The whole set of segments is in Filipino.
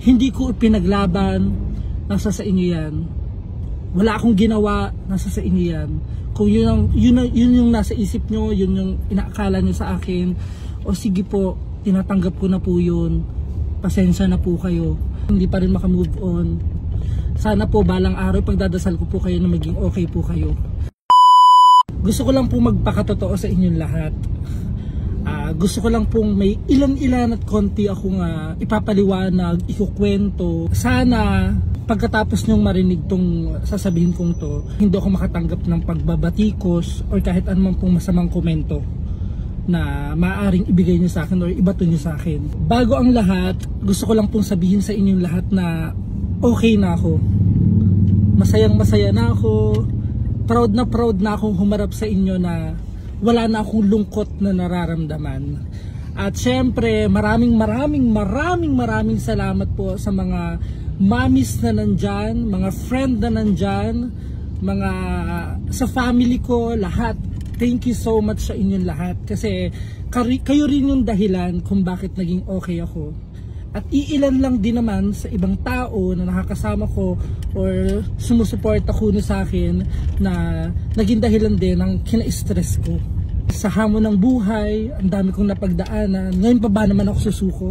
Hindi ko pinaglaban, nasa sa inyo yan. Wala akong ginawa, nasa sa inyo yan. Kung yun yung nasa isip nyo, yun yung inaakala nyo sa akin, o sige po, tinatanggap ko na po yun. Pasensya na po kayo. Hindi pa rin makamove on. Sana po balang araw pagdadasal ko po kayo na maging okay po kayo. Gusto ko lang po magpakatotoo sa inyong lahat. Gusto ko lang pong may ilan-ilan at konti akong ipapaliwanag, ikukwento. Sana pagkatapos nyong marinig tong sasabihin kong to, hindi ako makatanggap ng pagbabatikos or kahit anumang pong masamang komento na maaaring ibigay nyo sa akin or ibato nyo sa akin. Bago ang lahat, gusto ko lang pong sabihin sa inyong lahat na okay na ako. Masayang masaya na ako. Proud na akong humarap sa inyo na wala na akong lungkot na nararamdaman. At syempre, maraming salamat po sa mga mamis na nandyan, mga friend na nandyan, mga sa family ko, lahat. Thank you so much sa inyong lahat kasi kayo rin yung dahilan kung bakit naging okay ako. At iilan lang din naman sa ibang tao na nakakasama ko or sumusuporta kuno sa akin na naging dahilan din ng kina-stress ko. Sa hamon ng buhay, ang dami kong napagdaanan. Ngayon pa ba naman ako susuko?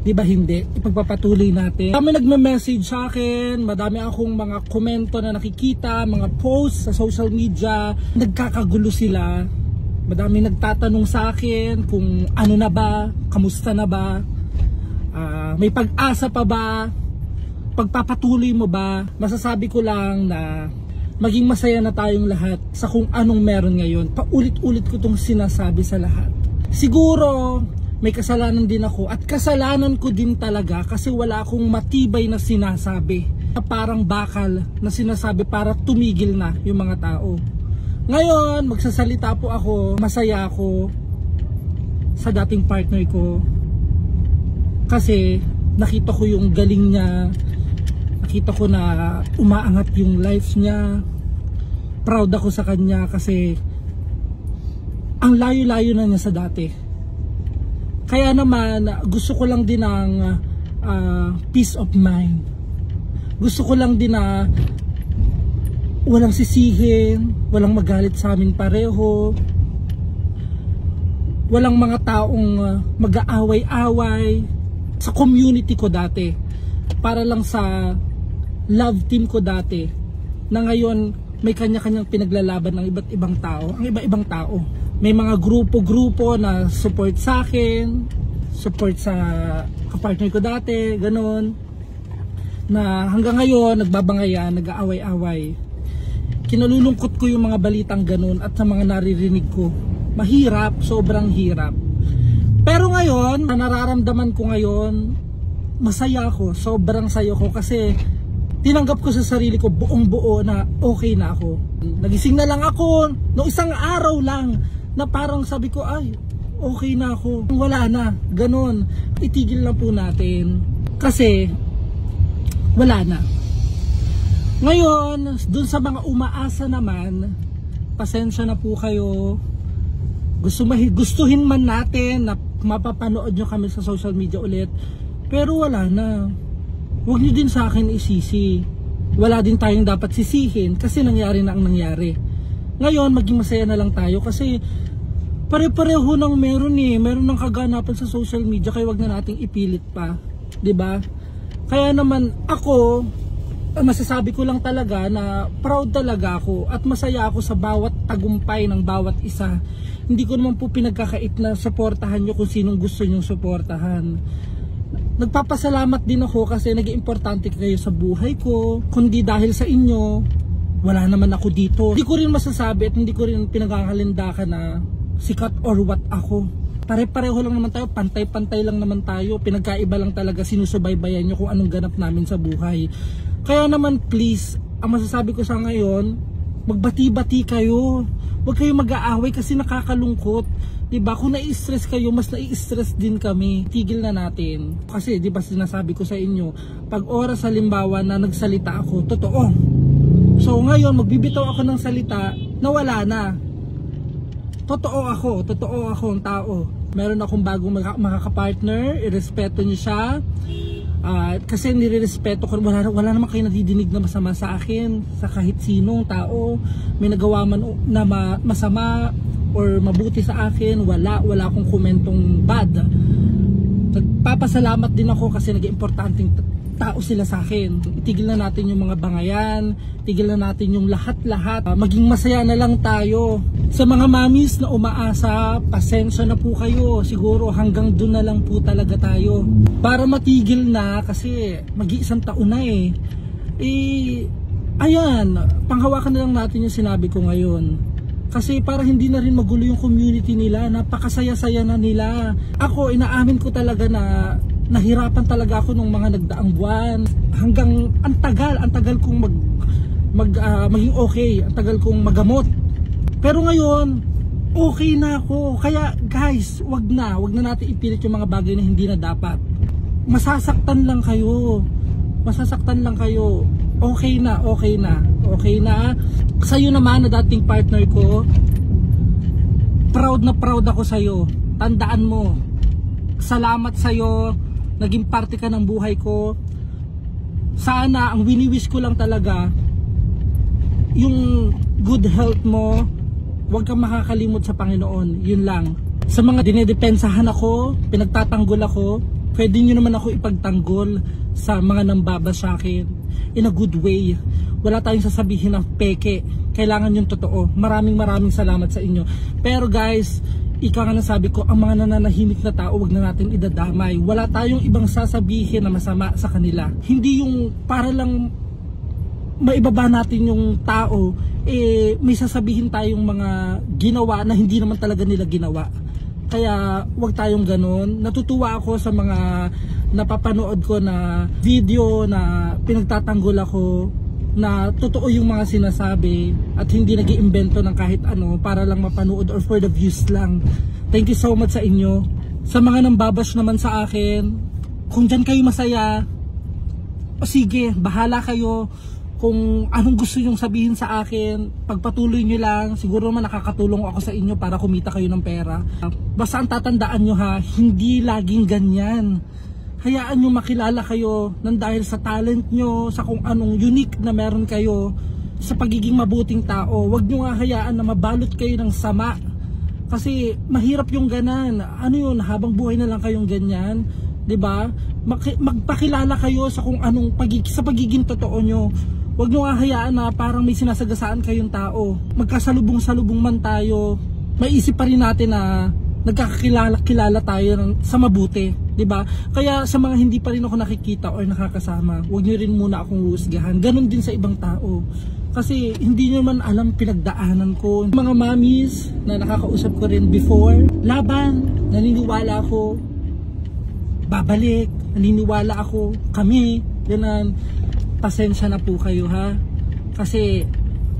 Di ba hindi? Ipagpapatuloy natin. Madami nagme-message sa akin, madami akong mga komento na nakikita, mga posts sa social media. Nagkakagulo sila. Madami nagtatanong sa akin kung ano na ba, kamusta na ba, may pag-asa pa ba, pagpapatuloy mo ba. Masasabi ko lang na maging masaya na tayong lahat sa kung anong meron ngayon. Paulit-ulit ko itong sinasabi sa lahat. Siguro may kasalanan din ako at kasalanan ko din talaga kasi wala akong matibay na sinasabi. Parang bakal na sinasabi para tumigil na yung mga tao. Ngayon, magsasalita po ako, masaya ako sa dating partner ko. Kasi nakita ko yung galing niya, nakita ko na umaangat yung life niya. Proud ako sa kanya kasi ang layo-layo na niya sa dati. Kaya naman gusto ko lang din ng peace of mind. Gusto ko lang din na walang sisihin, walang magalit sa amin pareho, walang mga taong mag-aaway-away sa community ko dati. Para lang sa love team ko dati na ngayon may kanya-kanyang pinaglalaban ng iba't ibang tao, ang iba-ibang tao. May mga grupo-grupo na support sa akin, support sa kapartner ko dati, ganun. Na hanggang ngayon, nagbabangayan, nag-aaway-away. Kinalulungkot ko yung mga balitang ganun at sa mga naririnig ko. Mahirap, sobrang hirap. Pero ngayon, nararamdaman ko ngayon, masaya ako, sobrang saya ko kasi tinanggap ko sa sarili ko buong buo na okay na ako. Nagising na lang ako, no isang araw lang, na parang sabi ko, ay, okay na ako. Wala na, ganun. Itigil na po natin. Kasi, wala na. Ngayon, dun sa mga umaasa naman, pasensya na po kayo. Gustuhin man natin na mapapanood nyo kami sa social media ulit. Pero wala na. Huwag nyo din sa akin isisi. Wala din tayong dapat sisihin kasi nangyari na ang nangyari. Ngayon, maging masaya na lang tayo kasi pare-pareho nang meron ng kaganapan sa social media kaya wag na nating ipilit pa, 'di ba? Kaya naman ako, masasabi ko lang talaga na proud talaga ako at masaya ako sa bawat tagumpay ng bawat isa. Hindi ko naman po pinagkakait na suportahan nyo kung sinong gusto nyong suportahan. Nagpapasalamat din ako kasi naging importante kayo sa buhay ko. Kundi dahil sa inyo, wala naman ako dito. Hindi ko rin masasabi at hindi ko rin pinagkakalindakan na sikat or what ako. Pare-pareho lang naman tayo, pantay-pantay lang naman tayo. Pinagkaiba lang talaga, sinusubaybayan nyo kung anong ganap namin sa buhay. Kaya naman please, ang masasabi ko sa ngayon, magbati-bati kayo. Huwag kayo mag-aaway kasi nakakalungkot. Diba? Kung nai-stress kayo, mas nai-stress din kami. Tigil na natin. Kasi diba sinasabi ko sa inyo, pag oras halimbawa na nagsalita ako, totoo. So ngayon, magbibitaw ako ng salita na wala na. Totoo ako ang tao. Meron akong bagong makakapartner, irespeto niyo siya. Kasi nirerespeto ko, wala naman kayo nadidinig na masama sa akin, sa kahit sinong tao. May nagawa man na masama or mabuti sa akin, wala akong komentong bad. Nagpapasalamat din ako kasi naging importanteng tao sila sa akin. Itigil na natin yung mga bangayan, tigil na natin yung lahat-lahat. Maging masaya na lang tayo. Sa mga mamis na umaasa, pasensya na po kayo. Siguro hanggang doon na lang po talaga tayo. Para matigil na, kasi mag-iisang taon na ayan, panghawakan na lang natin yung sinabi ko ngayon. Kasi para hindi na rin magulo yung community nila, napakasaya-saya na nila. Ako, inaamin ko talaga na nahirapan talaga ako nung mga nagdaang buwan. Hanggang ang tagal kong maging okay, ang tagal kong magamot. Pero ngayon, okay na ako. Kaya guys, wag na natin ipilit yung mga bagay na hindi na dapat. Masasaktan lang kayo. Okay na. Sa'yo naman na dating partner ko, proud ako sa'yo. Tandaan mo, salamat sa'yo, naging parte ka ng buhay ko. Sana, ang wini-wish ko lang talaga, yung good health mo, huwag kang makakalimot sa Panginoon. Yun lang. Sa mga dinedepensahan ako, pinagtatanggol ako, pwede nyo naman ako ipagtanggol sa mga nambaba sa akin in a good way. Wala tayong sasabihin ng peke, kailangan yung totoo. Maraming salamat sa inyo. Pero guys, ika nga nasabi ko, ang mga nananahimik na tao, wag na natin idadamay. Wala tayong ibang sasabihin na masama sa kanila. Hindi yung para lang maibaba natin yung tao, may sasabihin tayong mga ginawa na hindi naman talaga nila ginawa. Kaya wag tayong ganun. Natutuwa ako sa mga napapanood ko na video na pinagtatanggol ako, na totoo yung mga sinasabi at hindi nag-iimbento ng kahit ano para lang mapanood or for the views lang. Thank you so much sa inyo. Sa mga nambabash naman sa akin, kung dyan kayo masaya, o sige, bahala kayo. Kung anong gusto nyong sabihin sa akin, pagpatuloy nyo lang. Siguro naman nakakatulong ako sa inyo para kumita kayo ng pera. Basta ang tatandaan nyo ha, hindi laging ganyan. Hayaan nyo makilala kayo nang dahil sa talent nyo, sa kung anong unique na meron kayo, sa pagiging mabuting tao. Huwag nyo nga hayaan na mabalot kayo ng sama. Kasi mahirap yung ganan. Ano yun, habang buhay na lang kayong ganyan, 'di ba? Magpakilala kayo sa kung anong sa pagiging totoo nyo. Huwag nyo nga hayaan na parang may sinasagasaan kayong tao. Magkasalubong-salubong man tayo, maiisip pa rin natin na nagkakakilala tayo sa mabuti, 'di ba? Kaya sa mga hindi pa rin ako nakikita or nakakasama, huwag niyo rin muna akong husgahan. Ganon din sa ibang tao. Kasi hindi niyo man alam pinagdaanan ko. Mga mamis na nakakausap ko rin before, laban, naniniwala ako, babalik, naniniwala ako, kami, ganon. Pasensya na po kayo ha. Kasi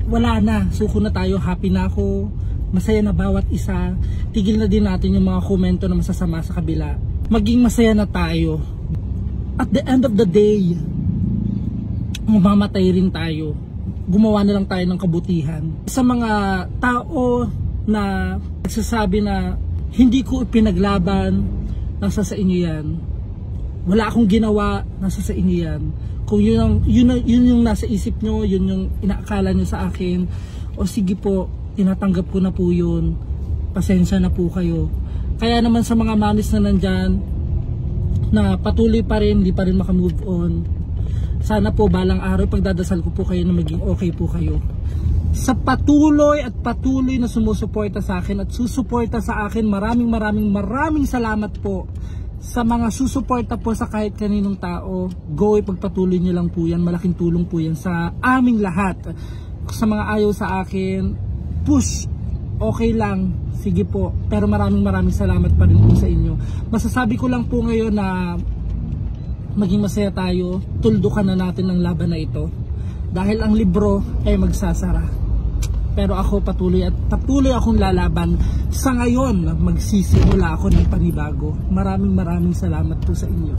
wala na, suko na tayo, happy na ako. Masaya na bawat isa. Tigil na din natin yung mga komento na masasama sa kabila. Maging masaya na tayo. At the end of the day, mamamatay rin tayo. Gumawa na lang tayo ng kabutihan. Sa mga tao na nagsasabi na hindi ko ipinaglaban, nasa sa inyo yan. Wala akong ginawa, nasa sa inyo yan. Kung yun yung nasa isip nyo, yun yung inaakala nyo sa akin, o sige po, tinatanggap ko na po yun. Pasensya na po kayo. Kaya naman sa mga manis na nandyan, na patuloy pa rin, hindi pa rin makamove on, sana po balang araw pagdadasal ko po kayo na maging okay po kayo. Sa patuloy na sumusuporta sa akin at susuporta sa akin, maraming salamat po. Sa mga susuporta po sa kahit kaninong tao, go, ipagpatuloy nyo lang po yan. Malaking tulong po yan sa aming lahat. Sa mga ayaw sa akin, push, okay lang, sige po. Pero maraming salamat pa rin po sa inyo. Masasabi ko lang po ngayon na maging masaya tayo, tuldukan na natin ang laban na ito. Dahil ang libro ay magsasara. Pero ako patuloy akong lalaban. Sa ngayon, magsisimula ako ng panibago. Maraming salamat po sa inyo.